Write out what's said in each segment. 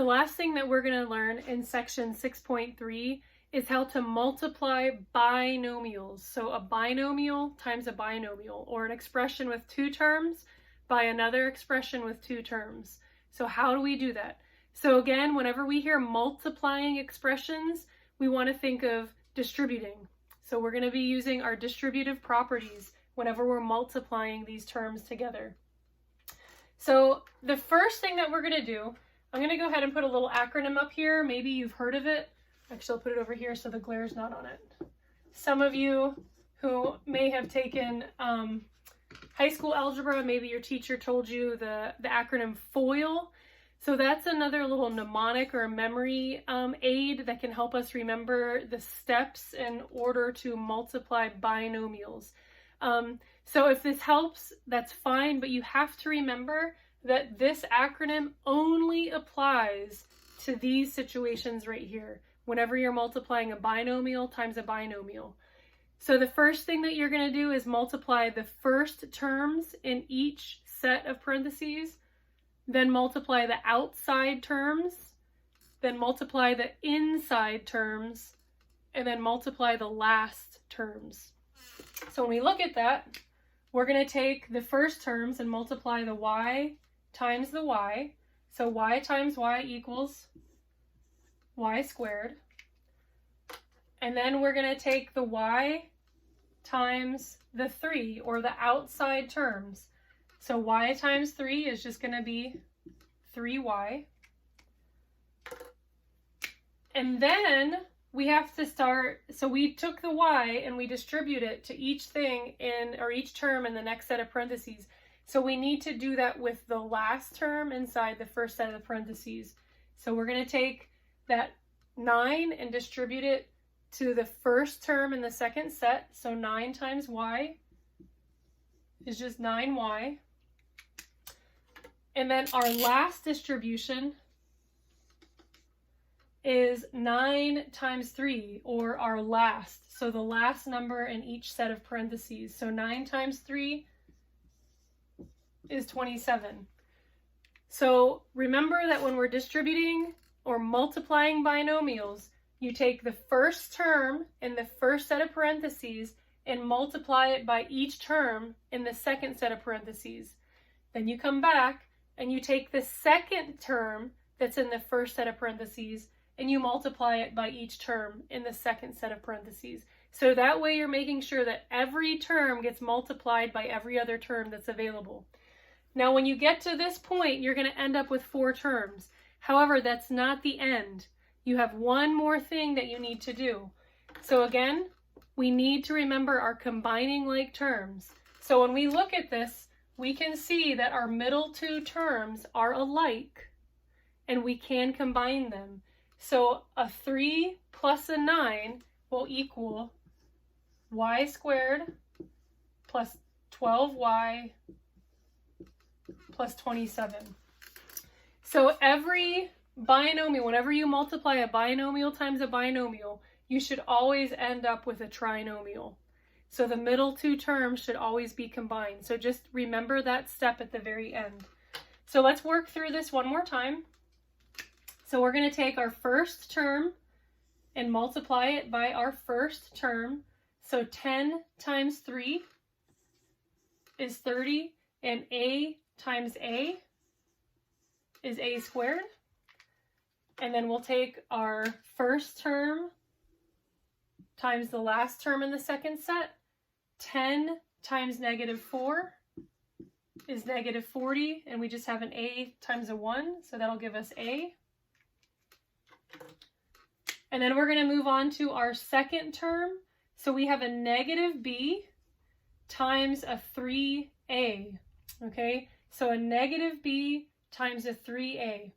The last thing that we're going to learn in section 6.3 is how to multiply binomials. So a binomial times a binomial, or an expression with two terms by another expression with two terms. So how do we do that? So again, whenever we hear multiplying expressions, we want to think of distributing. So we're going to be using our distributive properties whenever we're multiplying these terms together. So the first thing that we're going to do, I'm going to go ahead and put a little acronym up here. Maybe you've heard of it. Actually, I'll put it over here so the glare is not on it. Some of you who may have taken high school algebra, maybe your teacher told you the acronym FOIL. So that's another little mnemonic or memory aid that can help us remember the steps in order to multiply binomials. So if this helps, that's fine, but you have to remember that this acronym only applies to these situations right here, whenever you're multiplying a binomial times a binomial. So the first thing that you're going to do is multiply the first terms in each set of parentheses, then multiply the outside terms, then multiply the inside terms, and then multiply the last terms. So when we look at that, we're going to take the first terms and multiply the y times the y. So y times y equals y squared. And then we're going to take the y times the 3, or the outside terms. So y times 3 is just going to be 3y. And then we have to start, so we took the y and we distribute it to each thing each term in the next set of parentheses. So we need to do that with the last term inside the first set of the parentheses. So we're going to take that 9 and distribute it to the first term in the second set. So 9 times y is just 9y. And then our last distribution is 9 times 3, or our last. So the last number in each set of parentheses. So 9 times 3 is 27. So remember that when we're distributing or multiplying binomials, you take the first term in the first set of parentheses and multiply it by each term in the second set of parentheses. Then you come back and you take the second term that's in the first set of parentheses and you multiply it by each term in the second set of parentheses. So that way you're making sure that every term gets multiplied by every other term that's available. Now when you get to this point, you're going to end up with 4 terms. However, that's not the end. You have one more thing that you need to do. So again, we need to remember our combining like terms. So when we look at this, we can see that our middle 2 terms are alike and we can combine them. So a 3 plus a 9 will equal y squared plus 12y plus 27. So every binomial, whenever you multiply a binomial times a binomial, you should always end up with a trinomial. So the middle 2 terms should always be combined. So just remember that step at the very end. So let's work through this one more time. So we're going to take our first term and multiply it by our first term. So 10 times 3 is 30, and a times a is a squared. And then we'll take our first term times the last term in the second set. 10 times -4 is -40, and we just have an a times a 1, so that'll give us a. And then we're going to move on to our second term. So we have a -b times a 3a, okay? So a -b times a 3a.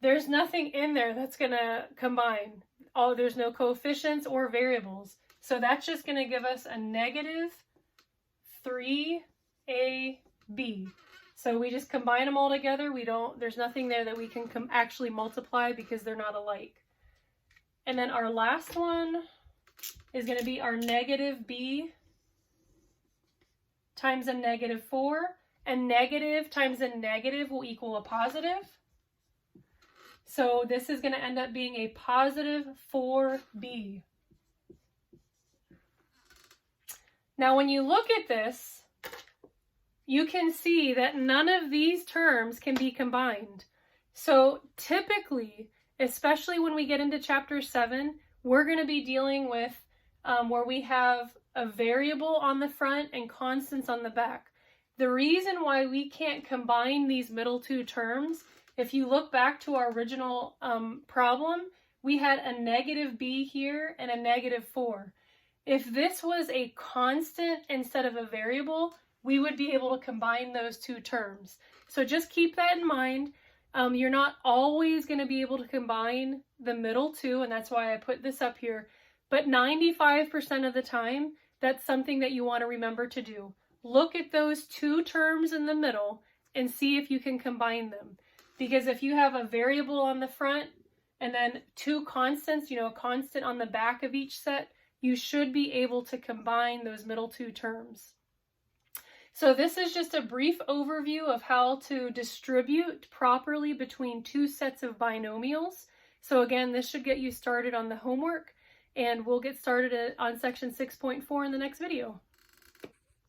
There's nothing in there that's going to combine. There's no coefficients or variables. So that's just going to give us a -3ab. So we just combine them all together. There's nothing there that we can actually multiply because they're not alike. And then our last one is going to be our -b times a -4. And negative times a negative will equal a positive. So this is going to end up being a positive 4b. Now when you look at this, you can see that none of these terms can be combined. So typically, especially when we get into chapter 7, we're going to be dealing with where we have a variable on the front and constants on the back. The reason why we can't combine these middle two terms, if you look back to our original problem, we had a negative b here and a negative 4. If this was a constant instead of a variable, we would be able to combine those two terms. So just keep that in mind. You're not always going to be able to combine the middle two, and that's why I put this up here. But 95% of the time, that's something that you want to remember to do. Look at those two terms in the middle and see if you can combine them. Because if you have a variable on the front and then two constants, a constant on the back of each set, you should be able to combine those middle two terms. So this is just a brief overview of how to distribute properly between two sets of binomials. So again, this should get you started on the homework, and we'll get started on section 6.4 in the next video.